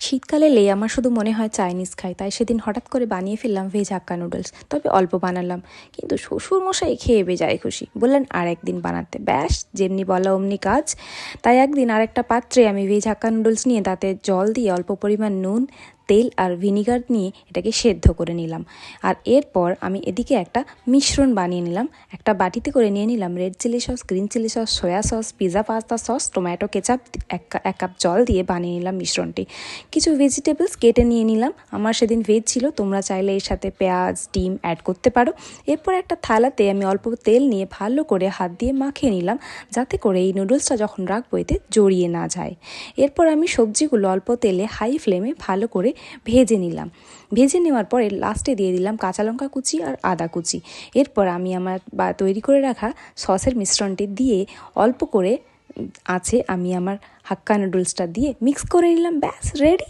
শীতকালে এলেই আমার শুধু মনে হয় চাইনিজ খাই, তাই সেদিন হঠাৎ করে বানিয়ে ফেললাম ভেজ হাক্কা নুডলস। তবে অল্প বানালাম, কিন্তু শ্বশুরমশাই খেয়ে বেজায় খুশি, বললেন আর একদিন বানাতে। ব্যাস, যেমনি বলা অমনি কাজ। তাই একদিন আরেকটা পাত্রে আমি ভেজ হাক্কা নুডলস নিয়ে তাতে জল দিয়ে অল্প পরিমাণ নুন, তেল আর ভিনিগার নিয়ে এটাকে সেদ্ধ করে নিলাম। আর এরপর আমি এদিকে একটা মিশ্রণ বানিয়ে নিলাম। একটা বাটিতে করে নিয়ে নিলাম red chilli sauce, green chilli sauce, soya sauce, pizza pasta sauce, tomato ketchup, এক কাপ জল দিয়ে বানিয়ে নিলাম মিশ্রণটি। কিছু ভেজিটেবলস কেটে নিয়ে নিলাম, আমার সেদিন ভেজ ছিল, তোমরা চাইলে এর সাথে পেঁয়াজ, ডিম অ্যাড করতে পারো। এরপর একটা থালাতে আমি অল্প তেল নিয়ে ভালো করে হাত দিয়ে মাখিয়ে নিলাম, যাতে করে এই নুডলসটা যখন রাখবো এতে জড়িয়ে না যায়। এরপর আমি সবজিগুলো অল্প তেলে হাই ফ্লেমে ভালো করে ভেজে নিলাম। ভেজে নেওয়ার পরে লাস্টে দিয়ে দিলাম কাঁচা লঙ্কা কুচি আর আদা কুচি। এরপর আমি আমার তৈরি করে রাখা সসের মিশ্রণটি দিয়ে অল্প করে আছে আমি আমার হাক্কা নুডলসটা দিয়ে মিক্স করে নিলাম। ব্যাস রেডি।